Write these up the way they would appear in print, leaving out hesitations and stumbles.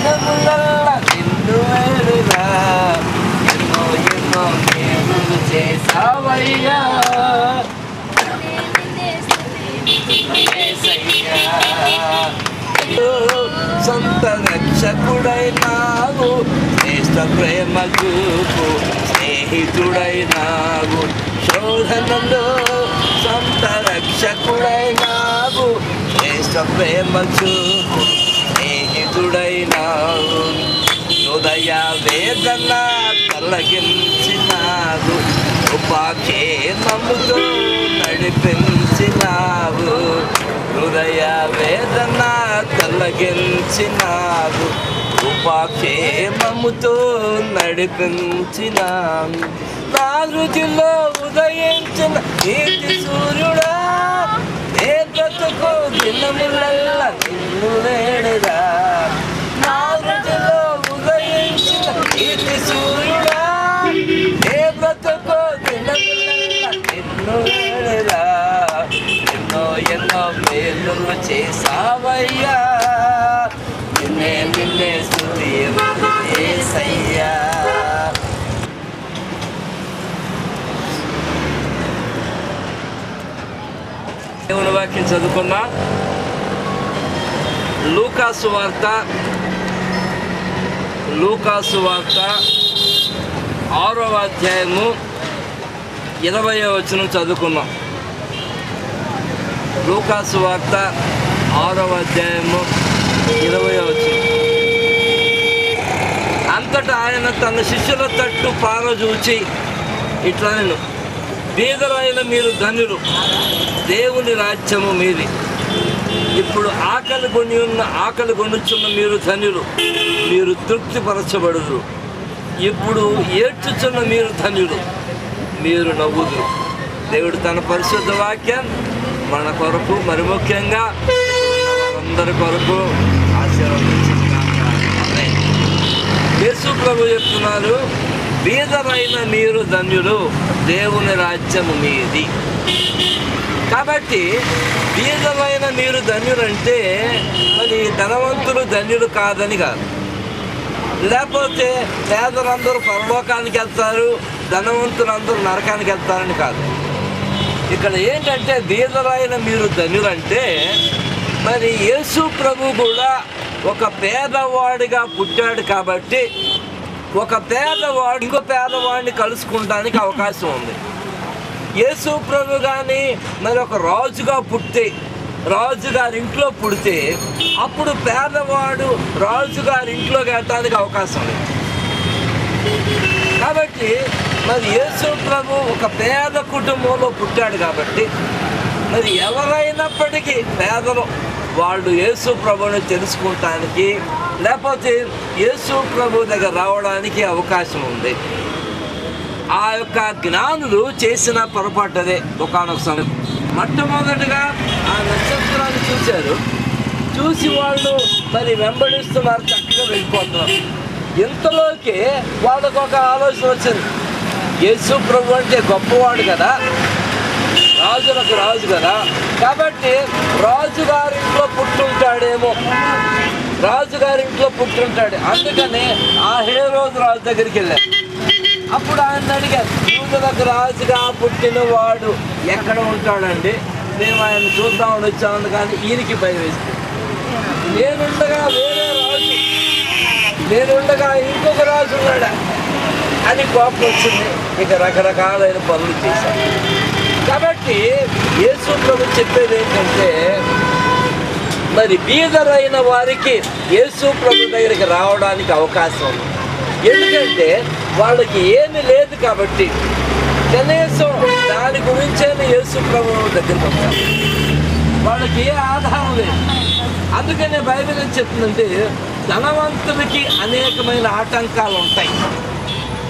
దినములల్లా నిన్ను వేడుగా, ఎన్నో ఎన్నో మేలులు చేసావయ్యా యేసయ్యా. సొంత రక్షకుడైనావు, శ్రేష్ఠ ప్రేమ చూపు స్నేహితుడైనావు, శోధనలో సొంత రక్షకుడైనావు, శ్రేష్ఠ ప్రేమ చూపు స్నేహితుడైనావు. హృదయ వేదన తొలగించినావు, ఉపాఖ్యానముతో నడిపించినావు. హృదయ వేదన తొలగించినావు, ఉపాఖ్యానముతో నడిపించినావు. నా రుచిలో ఉదయించిన నీతి సూర్యుడా, ఏ బ్రతుకు దినములల్లా నిన్ను వేడుగా. నా రుచిలో ఉదయించిన నీతి సూర్యుడా, ఏ బ్రతుకు దినములల్లా నిన్ను వేడుగా. ఎన్నో ఎన్నో మేలులు చేసావయ్యా, నిన్నే నిన్నే స్తుతింతును యేసయ్యా. దేవుని వాక్యం చదువుకున్నా. లూకాసు వార్త 6వ అధ్యాయము 20వ వచనం చదువుకున్నాం. లూకాసు వార్త 6వ అధ్యాయము 20వ వచనం. అంతటా ఆయన తన శిష్యుల తట్టు పారజూచి ఇట్లా నేను, బీదరైన మీరు ధన్యులు, దేవుని రాజ్యము మీది. ఇప్పుడు ఆకలి కొనుచున్న మీరు ధన్యులు, మీరు తృప్తిపరచబడుదురు. ఇప్పుడు ఏడ్చుచున్న మీరు ధన్యులు, మీరు నవ్వుదురు. దేవుడు తన పరిశుద్ధ వాక్యం మన కొరకు, మరి ముఖ్యంగా అందరి కొరకు ఆశీర్వదించుగాక. యేసు ప్రభు చెప్తున్నారు, బీదరైన మీరు ధన్యులు, దేవుని రాజ్యము మీది. కాబట్టి బీదమైన మీరు ధన్యులంటే మరి ధనవంతులు ధన్యులు కాదని కాదు, లేకపోతే పేదలందరూ పరలోకానికి వెళ్తారు, ధనవంతులందరూ నరకానికి వెళ్తారని కాదు. ఇక్కడ ఏంటంటే బీదరైన మీరు ధన్యులంటే మరి యేసు ప్రభు కూడా ఒక పేదవాడిగా పుట్టాడు కాబట్టి ఒక పేదవాడు ఇంకో పేదవాడిని కలుసుకుంటానికి అవకాశం ఉంది. యేసు ప్రభు కానీ మరి ఒక రాజుగా పుట్టి రాజుగారి ఇంట్లో పుడితే అప్పుడు పేదవాడు రాజుగారి ఇంట్లోకి వెళ్ళడానికి అవకాశం లేదు. కాబట్టి మరి యేసు ప్రభు ఒక పేద కుటుంబంలో పుట్టాడు కాబట్టి మరి ఎవరైనప్పటికీ పేదలు వాళ్ళు యేసు ప్రభుని తెలుసుకుంటానికి లేకపోతే యేసు ప్రభు దగ్గర రావడానికి అవకాశం ఉంది. ఆ యొక్క జ్ఞానులు చేసిన పొరపాటు అదే. ఒకానొక సమయం మొట్టమొదటిగా ఆ నక్షత్రాన్ని చూశారు, చూసి వాళ్ళు మరి వెంబడిస్తున్నారు, చక్కగా వెళ్ళిపోతున్నారు. ఇంతలోకి వాళ్ళకు ఒక ఆలోచన వచ్చింది, యేసు ప్రభు అంటే గొప్పవాడు కదా, రాజులకు రాజు కదా, కాబట్టి రాజుగారింట్లో పుట్టుంటాడేమో, రాజుగారింట్లో పుట్టుంటాడు, అందుకని ఆ హేరోదు రాజు దగ్గరికి వెళ్ళారు. అప్పుడు ఆయన అడిగారు, యూదులకు రాజుగా పుట్టిన వాడు ఎక్కడ ఉంటాడండి, మేము ఆయన చూద్దామని వచ్చాము, కానీ ఈయనకి భయం వేస్తుంది. నేనుండగా వేరే రాజు, నేనుండగా ఇంకొక రాజు ఉన్నాడా అని కోపం వచ్చింది. ఇక రకరకాలైన పనులు చేశారు. కాబట్టి యేసు ప్రభు చెప్పేది ఏంటంటే మరి బీదరైన వారికి యేసు ప్రభు దగ్గరికి రావడానికి అవకాశం ఉంది. ఎందుకంటే వాళ్ళకి ఏమీ లేదు కాబట్టి కనీసం దాని గురించే యేసు ప్రభు దగ్గరికి వస్తారు. వాళ్ళకి ఏ ఆధారం లేదు. అందుకనే బైబిల్ ఏం చెప్తుందంటే ధనవంతులకి అనేకమైన ఆటంకాలు ఉంటాయి.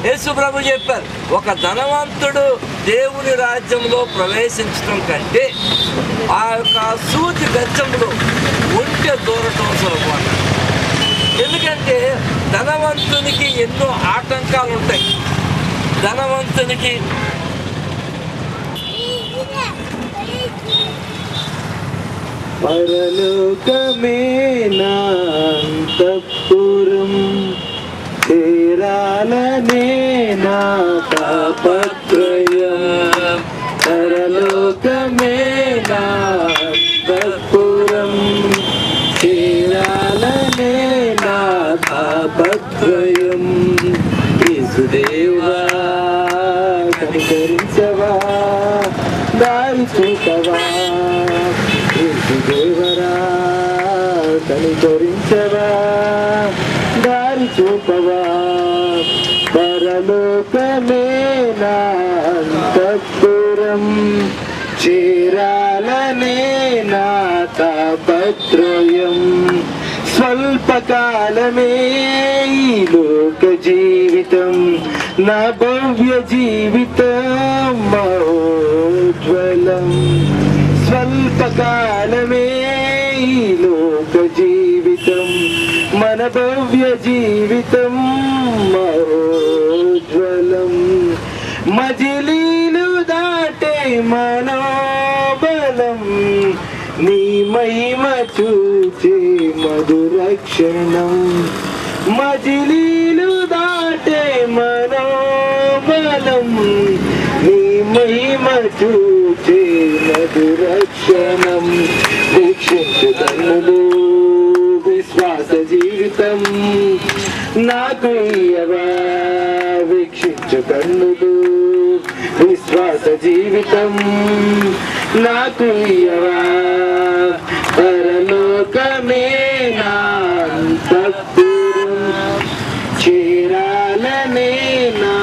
యేసు ప్రభు చెప్పారు, ఒక ధనవంతుడు దేవుని రాజ్యంలో ప్రవేశించడం కంటే ఆ యొక్క సూచి గచ్చంలో ఒంటె దూరటం సులభం. ఎందుకంటే ధనవంతునికి ఎన్నో ఆటంకాలు ఉంటాయి. ధనవంతునికి పరలోకమే నా అంతఃపురం తాపత్రయం పరలోకమే నా కర్పూరం చేరాలనే నా తాపత్రయం యేసుదేవా కనికరించవా దారి చూపవా యేసుదేవరా కనికరించవా దారి చూపవా పరలోకమే నా అంతఃపురం చేరాలనే నా తాపత్రయం స్వల్పకాలమే ఈ లోక జీవితం నా భవ్య జీవితం మహోజ్వలం స్వల్పకాలమే ఈ లోక జీవితం మన భవ్య జీవితం మహోజ్వలం మజిలీలు దాటే మనోబలం నీ మహిమ చూచే మధురక్షణం మజిలీలు దాటే మనోబలం నీ మహిమ చూచే మధురక్షణం వీక్షించు కన్నులు విశ్వాస జీవితం నాకు ఇయ్యవా వీక్షించు కన్నులు విశ్వాస జీవితం నాకు ఇయ్యవా పరలోకమే నా అంతఃపురం చేరాలనే నా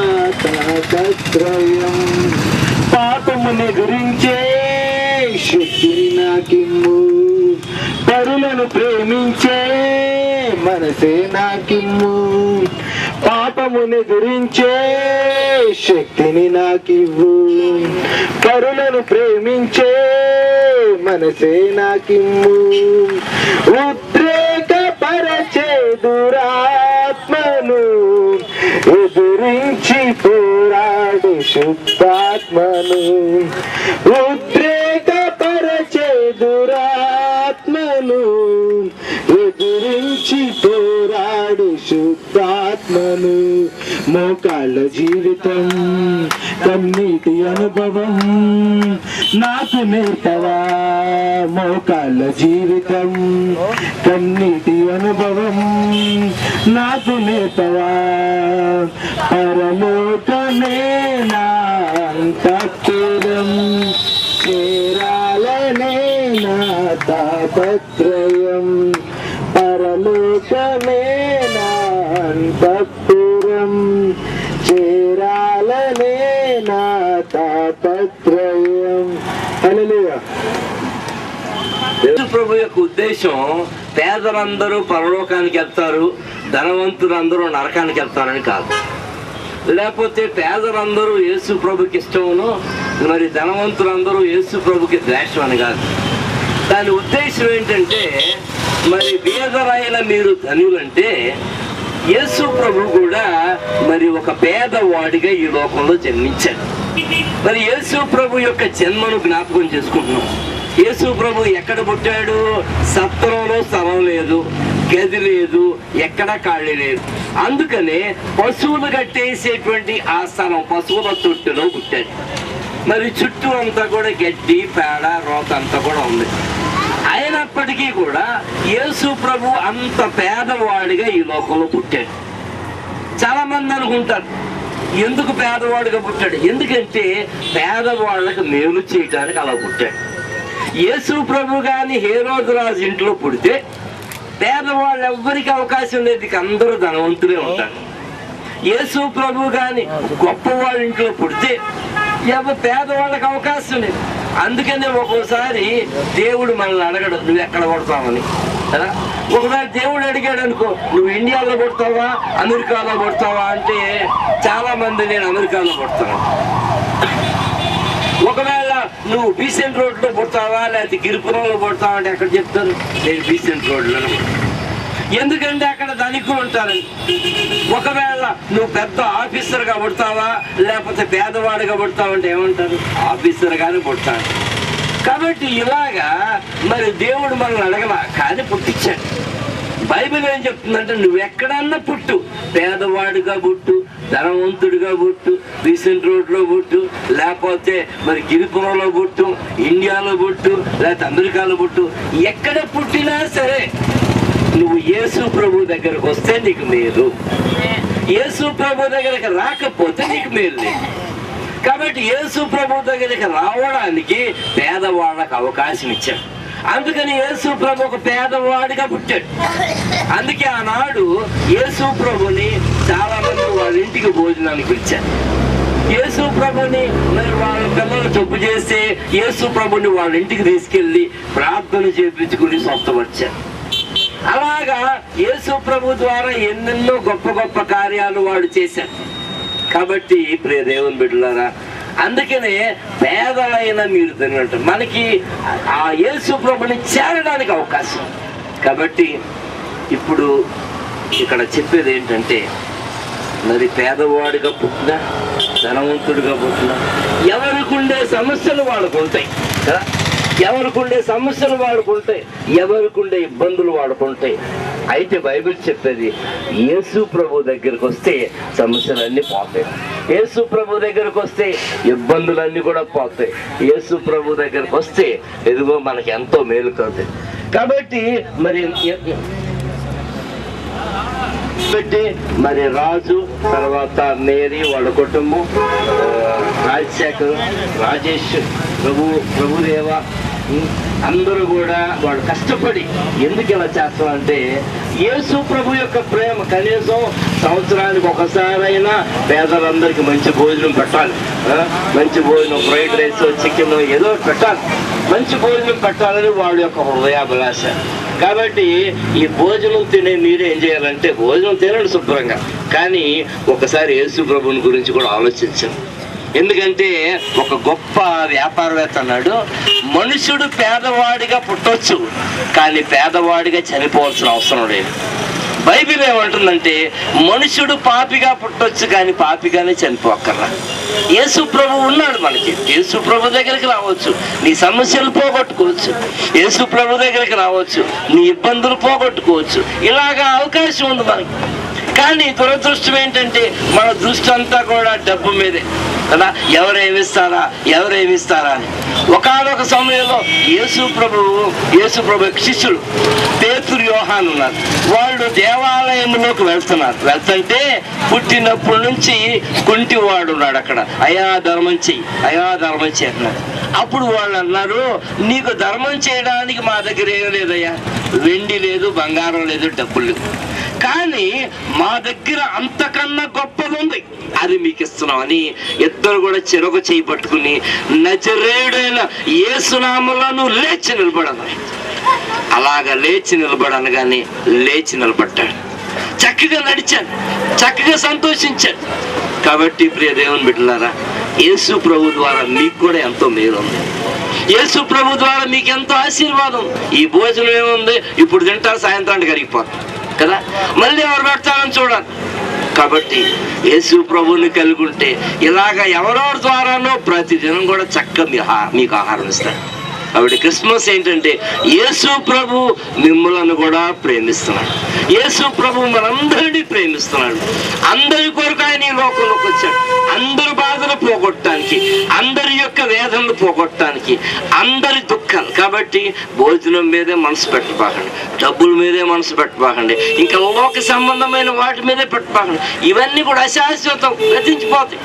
తాపత్రయం పాపముని గురించే శక్తిని నాకిమ్ము పరులను ప్రేమించే మనసే నాకిమ్ము పాపముని గురించే శక్తిని నాకివ్వు పరులను ప్రేమించే మనసే నాకిమ్ము ఉద్రేకపరచే దురాత్మను ఎదురించి పోరాడు శుద్ధాత్మను ఉద్రేకపరచే దురాత్మను ఎదురించి పోరాడు శుద్ధాత్మను మోకాళ్ళ జీవితం కన్నీటి అనుభవం నాకు నేర్పవా మోకాళ్ళ జీవితం కన్నీటి అనుభవం నాకు నేర్పవా పరలోకమే నా అంతఃపురం చేరాలనే నా తాపత్రయం పరలోకమే నా అంతఃపురం చేరాలనే నా తాపత్రయం. హల్లెలూయా. యేసు ప్రభు యొక్క ఉద్దేశం పేదలందరూ పరలోకానికి వెళ్తారు, ధనవంతులందరూ నరకానికి వెళ్తారని కాదు. లేకపోతే పేదలందరూ యేసు ప్రభుకి ఇష్టమును, మరి ధనవంతులందరూ యేసు ప్రభుకి ద్వేషం అని కాదు. దాని ఉద్దేశం ఏంటంటే, మరి పేదరాయల మీరు ధనులంటే యేసు ప్రభు కూడా మరి ఒక పేదవాడిగా ఈ లోకంలో జన్మించాడు. మరి యేసు ప్రభు యొక్క జన్మను జ్ఞాపకం చేసుకుంటున్నాం. యేసు ప్రభు ఎక్కడ పుట్టాడు? సత్రంలో స్థలం లేదు, గది లేదు, ఎక్కడ ఖాళీ లేదు. అందుకనే పశువులు కట్టేసేటువంటి ఆ స్థలం పశువుల తొట్టులో పుట్టాడు. మరి చుట్టూ అంతా కూడా గడ్డి, పేడ, రోత అంతా కూడా ఉంది. అయినప్పటికీ కూడా యేసు ప్రభు అంత పేదవాడిగా ఈ లోకంలో పుట్టాడు. చాలా మంది అనుకుంటారు ఎందుకు పేదవాడిగా పుట్టాడు? ఎందుకంటే పేదవాళ్ళకి మేలు చేయడానికి అలా పుట్టాడు. యేసు ప్రభు గాని హేరోదు రాజు ఇంట్లో పుడితే పేదవాళ్ళు ఎవ్వరికి అవకాశం లేదు, ఇక అందరూ ధనవంతులే ఉంటారు. యేసు ప్రభు గాని గొప్ప వాళ్ళ ఇంట్లో పుడితే పేదవాళ్ళకి అవకాశం లేదు. అందుకనే ఒక్కోసారి దేవుడు మనల్ని అడగడు నువ్వు ఎక్కడ కొడతావని కదా. ఒకసారి దేవుడు అడిగాడు అనుకో, నువ్వు ఇండియాలో కొడతావా అమెరికాలో కొడతావా అంటే చాలా మంది నేను అమెరికాలో కొడతాను. ఒకవేళ నువ్వు బీసెంట్ రోడ్లో పుడతావా లేకపోతే గిరిపురంలో పుడతావా అంటే ఎక్కడ చెప్తారు? నేను బీసెంట్ రోడ్లో. ఎందుకంటే అక్కడ ధనికులు ఉంటారని. ఒకవేళ నువ్వు పెద్ద ఆఫీసర్గా పుడతావా లేకపోతే పేదవాడిగా పుడతావా అంటే ఏమంటారు? ఆఫీసర్గానే పుడతాడు. కాబట్టి ఇలాగా మరి దేవుడు మనల్ని అడగల, కానీ పుట్టించాడు. బైబిల్ ఏం చెప్తుందంటే నువ్వు ఎక్కడన్నా పుట్టు, పేదవాడిగా పుట్టు, ధనవంతుడిగా పుట్టు, రీసెంట్ రోడ్లో పుట్టు, లేకపోతే మరి గిరిపురంలో పుట్టు, ఇండియాలో పుట్టు, లేకపోతే అమెరికాలో పుట్టు, ఎక్కడ పుట్టినా సరే నువ్వు యేసు ప్రభు దగ్గరకు వస్తే నీకు మేలు. యేసు ప్రభు దగ్గరికి రాకపోతే నీకు మేలు లేదు. కాబట్టి యేసు ప్రభు దగ్గరికి రావడానికి పేదవాళ్ళకు అవకాశం ఇచ్చాడు. అందుకని యేసు ప్రభు ఒక పేదవాడిగా పుట్టాడు. అందుకే ఆనాడు యేసు ప్రభుని చాలా మంది వాళ్ళ ఇంటికి భోజనానికి పిలిచారు. యేసు ప్రభుని మరి వాళ్ళ పిల్లలు తప్పు చేస్తే యేసు ప్రభుని వాళ్ళ ఇంటికి తీసుకెళ్లి ప్రార్థన చేయించుకుని స్వస్థపరిచారు. అలాగా యేసు ప్రభు ద్వారా ఎన్నెన్నో గొప్ప గొప్ప కార్యాలు వాడు చేశారు. కాబట్టి ప్రియ దేవుని బిడ్డలారా, అందుకనే పేదలైన మీరు తిన్నట్టు మనకి ఆ యేసు ప్రభుని చేరడానికి అవకాశం. కాబట్టి ఇప్పుడు ఇక్కడ చెప్పేది ఏంటంటే, మరి పేదవాడిగా పుట్టినా ధనవంతుడిగా పుట్టినా ఎవరికి ఉండే సమస్యలు వాళ్ళకు ఉంటాయి కదా, ఎవరికి ఉండే సమస్యలు వాడుకుంటాయి, ఎవరికి ఉండే ఇబ్బందులు వాడుకుంటాయి. అయితే బైబిల్ చెప్పేది యేసు ప్రభు దగ్గరకు వస్తే సమస్యలన్నీ పోతాయి. యేసు ప్రభు దగ్గరకు వస్తే ఇబ్బందులన్నీ కూడా పోతాయి. యేసు ప్రభు దగ్గరకు వస్తే ఎదుగో మనకి ఎంతో మేలు కలుగుతాయి. కాబట్టి మరి రాజు, తర్వాత మేరీ వాళ్ళ కుటుంబం, రాజశేఖర్, రాజేష్, ప్రభుదేవ అందరూ కూడా వాళ్ళు కష్టపడి ఎందుకు ఇలా చేస్తారంటే యేసు ప్రభు యొక్క ప్రేమ. కనీసం సంవత్సరానికి ఒకసారైనా పేదలందరికీ మంచి భోజనం పెట్టాలి, మంచి భోజనం, ఫ్రైడ్ రైస్, చికెన్ ఏదో పెట్టాలి, మంచి భోజనం పెట్టాలని వాళ్ళ యొక్క హృదయాభిలాష. కాబట్టి ఈ భోజనం తినే మీరు ఏం చేయాలంటే భోజనం తినండి శుభ్రంగా, కానీ ఒకసారి యేసు ప్రభుని గురించి కూడా ఆలోచించండి. ఎందుకంటే ఒక గొప్ప వ్యాపారవేత్త అన్నాడు, మనుషుడు పేదవాడిగా పుట్టొచ్చు కానీ పేదవాడిగా చనిపోవాల్సిన అవసరం లేదు. బైబిల్ ఏమంటుందంటే మనుషుడు పాపిగా పుట్టొచ్చు కానీ పాపిగానే చనిపోక్కర్లా. యేసు ప్రభు ఉన్నాడు మనకి. యేసు ప్రభు దగ్గరికి రావచ్చు, నీ సమస్యలు పోగొట్టుకోవచ్చు. యేసు ప్రభు దగ్గరికి రావచ్చు, నీ ఇబ్బందులు పోగొట్టుకోవచ్చు. ఇలాగా అవకాశం ఉంది మనకి. కానీ దురదృష్టం ఏంటంటే మన దృష్టి అంతా కూడా డబ్బు మీదే కదా, ఎవరేమిస్తారా అని. ఒకానొక సమయంలో యేసు ప్రభు శిష్యులు పేతురు, యోహాను ఉన్నారు. వాళ్ళు దేవాలయంలోకి వెళ్తుంటే పుట్టినప్పటి నుంచి కుంటివాడు ఉన్నాడు అక్కడ. అయా ధర్మం చెయ్యి అన్నాడు. అప్పుడు వాళ్ళు అన్నారు, నీకు ధర్మం చేయడానికి మా దగ్గర ఏం లేదయ్యా, వెండి లేదు, బంగారం లేదు, డబ్బులు లేదు, కానీ మా దగ్గర అంతకన్నా గొప్పది ఉంది, అది మీకు ఇస్తున్నామని ఇద్దరు కూడా చెరొక చేయి పట్టుకుని నజరేయుడైన యేసునామములో లేచి నిలబడను. అలాగా లేచి నిలబడనగానే లేచి నిలబడ్డాడు. చక్కగా నడిచాడు, చక్కగా సంతోషించాడు. కాబట్టి ప్రియ దేవుని బిడ్డలారా, యేసు ప్రభు ద్వారా మీకు కూడా ఎంతో మేలు ఉంది. యేసు ప్రభు ద్వారా మీకు ఎంతో ఆశీర్వాదం. ఈ భోజనం ఏముంది, ఇప్పుడు తింటారు, సాయంత్రానికి కరిగిపోతారు కదా, మళ్ళీ ఎవరు పెడతారని చూడాలి. కాబట్టి యేసు ప్రభుని కలిగి ఉంటే ఇలాగ ఎవరెవరి ద్వారానో ప్రతిదినం కూడా చక్కగా మీకు ఆహారం ఇస్తారు. కాబట్టి క్రిస్మస్ ఏంటంటే యేసు ప్రభు మిమ్మల్ని కూడా ప్రేమిస్తున్నాడు. యేసు ప్రభు మనందరినీ ప్రేమిస్తున్నాడు. అందరి కొరకు ఆయన ఈ లోకంలోకి వచ్చాడు. అందరి బాధలు పోగొట్టడానికి, అందరి యొక్క వేదనలు పోగొట్టడానికి, అందరి దుఃఖాలు. కాబట్టి భోజనం మీదే మనసు పెట్టబాకండి, డబ్బుల మీదే మనసు పెట్టబాకండి, ఇంకా లోక సంబంధమైన వాటి మీదే పెట్టబాకండి. ఇవన్నీ కూడా అశాశ్వతం, గతించిపోతాయి.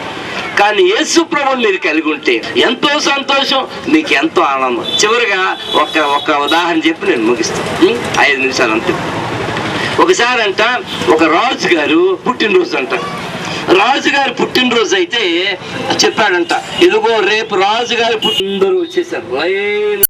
కానీ యేసు ప్రభువుని మీరు కలిగి ఉంటే ఎంతో సంతోషం, మీకు ఎంతో ఆనందం. చివరిగా ఒక ఉదాహరణ చెప్పి నేను ముగిస్తాను, 5 నిమిషాలు అంతే. ఒకసారి అంట ఒక రాజుగారు పుట్టినరోజు అంట. రాజుగారి పుట్టినరోజు అయితే చెప్పాడంట, ఇదిగో రేపు రాజుగారి అందరూ వచ్చేసారు, లైన్